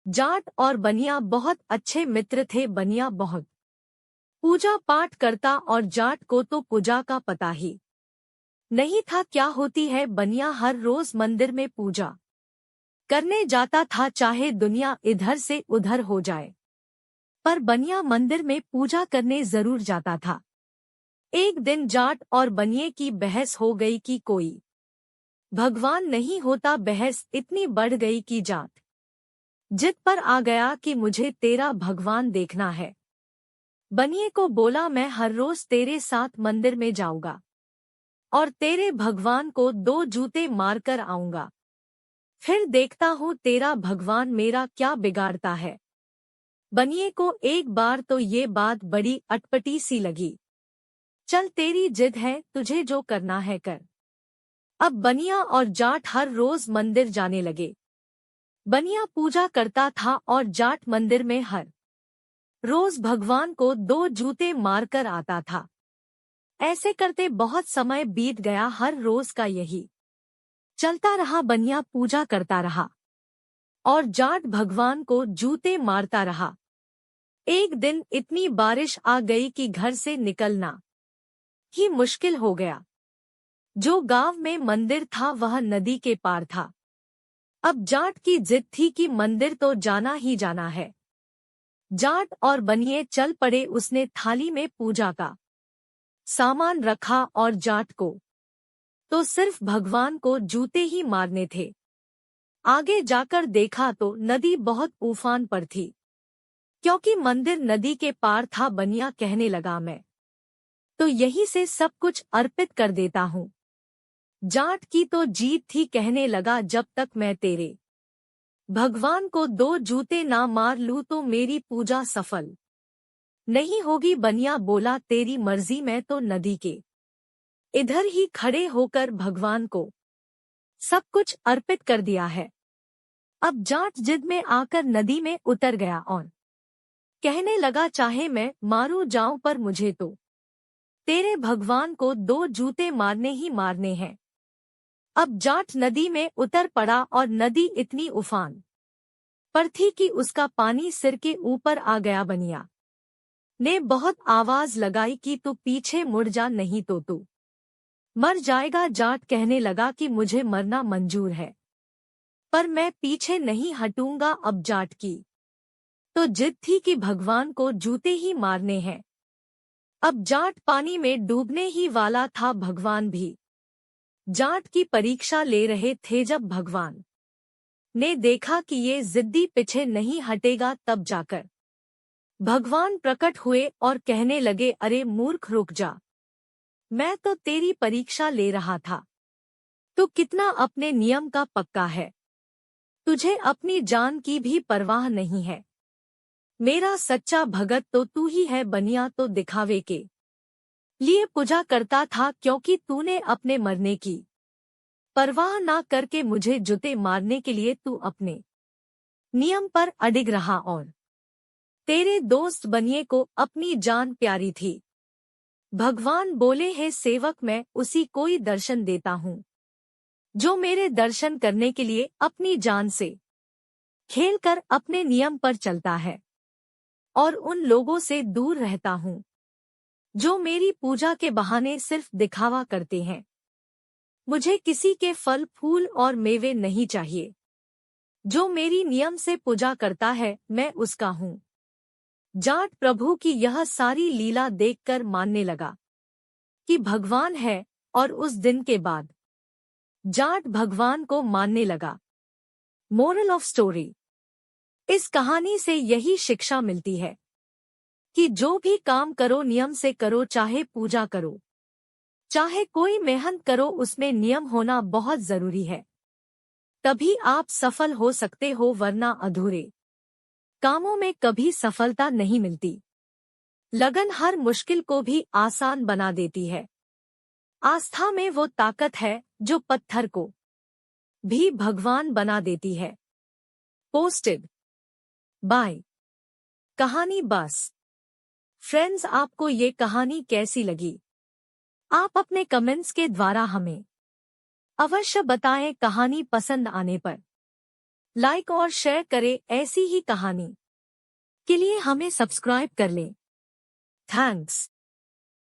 जाट और बनिया बहुत अच्छे मित्र थे। बनिया बहुत पूजा पाठ करता और जाट को तो पूजा का पता ही नहीं था क्या होती है। बनिया हर रोज मंदिर में पूजा करने जाता था, चाहे दुनिया इधर से उधर हो जाए, पर बनिया मंदिर में पूजा करने जरूर जाता था। एक दिन जाट और बनिए की बहस हो गई कि कोई भगवान नहीं होता। बहस इतनी बढ़ गई कि जाट जिद पर आ गया कि मुझे तेरा भगवान देखना है। बनिए को बोला, मैं हर रोज तेरे साथ मंदिर में जाऊंगा और तेरे भगवान को 2 जूते मारकर आऊंगा, फिर देखता हूँ तेरा भगवान मेरा क्या बिगाड़ता है। बनिए को एक बार तो ये बात बड़ी अटपटी सी लगी। चल तेरी जिद है, तुझे जो करना है कर। अब बनिया और जाट हर रोज मंदिर जाने लगे। बनिया पूजा करता था और जाट मंदिर में हर रोज भगवान को 2 जूते मारकर आता था। ऐसे करते बहुत समय बीत गया। हर रोज का यही चलता रहा। बनिया पूजा करता रहा और जाट भगवान को जूते मारता रहा। एक दिन इतनी बारिश आ गई कि घर से निकलना ही मुश्किल हो गया। जो गांव में मंदिर था वह नदी के पार था। अब जाट की जिद थी कि मंदिर तो जाना ही जाना है। जाट और बनिए चल पड़े। उसने थाली में पूजा का सामान रखा और जाट को तो सिर्फ भगवान को जूते ही मारने थे। आगे जाकर देखा तो नदी बहुत उफान पर थी, क्योंकि मंदिर नदी के पार था। बनिया कहने लगा, मैं तो यहीं से सब कुछ अर्पित कर देता हूँ। जाट की तो जीत थी। कहने लगा, जब तक मैं तेरे भगवान को 2 जूते ना मार लूं तो मेरी पूजा सफल नहीं होगी। बनिया बोला, तेरी मर्जी, मैं तो नदी के इधर ही खड़े होकर भगवान को सब कुछ अर्पित कर दिया है। अब जाट जिद में आकर नदी में उतर गया और कहने लगा, चाहे मैं मारू जाऊं पर मुझे तो तेरे भगवान को 2 जूते मारने ही मारने हैं। अब जाट नदी में उतर पड़ा और नदी इतनी उफान पर थी कि उसका पानी सिर के ऊपर आ गया। बनिया ने बहुत आवाज लगाई कि तू पीछे मुड़ जा, नहीं तो तू मर जाएगा। जाट कहने लगा कि मुझे मरना मंजूर है, पर मैं पीछे नहीं हटूंगा। अब जाट की तो जिद थी कि भगवान को जूते ही मारने हैं। अब जाट पानी में डूबने ही वाला था। भगवान भी जाट की परीक्षा ले रहे थे। जब भगवान ने देखा कि ये जिद्दी पीछे नहीं हटेगा, तब जाकर भगवान प्रकट हुए और कहने लगे, अरे मूर्ख, रुक जा, मैं तो तेरी परीक्षा ले रहा था। तू कितना अपने नियम का पक्का है, तुझे अपनी जान की भी परवाह नहीं है। मेरा सच्चा भगत तो तू ही है। बनिया तो दिखावे के लिए पूजा करता था, क्योंकि तूने अपने मरने की परवाह ना करके मुझे जूते मारने के लिए तू अपने नियम पर अडिग रहा और तेरे दोस्त बनिए को अपनी जान प्यारी थी। भगवान बोले, हे सेवक, मैं उसी कोई दर्शन देता हूँ जो मेरे दर्शन करने के लिए अपनी जान से खेलकर अपने नियम पर चलता है, और उन लोगों से दूर रहता हूँ जो मेरी पूजा के बहाने सिर्फ दिखावा करते हैं। मुझे किसी के फल फूल और मेवे नहीं चाहिए। जो मेरी नियम से पूजा करता है, मैं उसका हूँ। जाट प्रभु की यह सारी लीला देखकर मानने लगा कि भगवान है, और उस दिन के बाद जाट भगवान को मानने लगा। मोरल ऑफ स्टोरी, इस कहानी से यही शिक्षा मिलती है कि जो भी काम करो नियम से करो, चाहे पूजा करो, चाहे कोई मेहनत करो, उसमें नियम होना बहुत जरूरी है। तभी आप सफल हो सकते हो, वरना अधूरे कामों में कभी सफलता नहीं मिलती। लगन हर मुश्किल को भी आसान बना देती है। आस्था में वो ताकत है जो पत्थर को भी भगवान बना देती है। पोस्टेड बाय कहानी बस। फ्रेंड्स, आपको ये कहानी कैसी लगी? आप अपने कमेंट्स के द्वारा हमें अवश्य बताएं। कहानी पसंद आने पर लाइक और शेयर करें ऐसी ही कहानी के लिए हमें सब्सक्राइब कर लें। थैंक्स।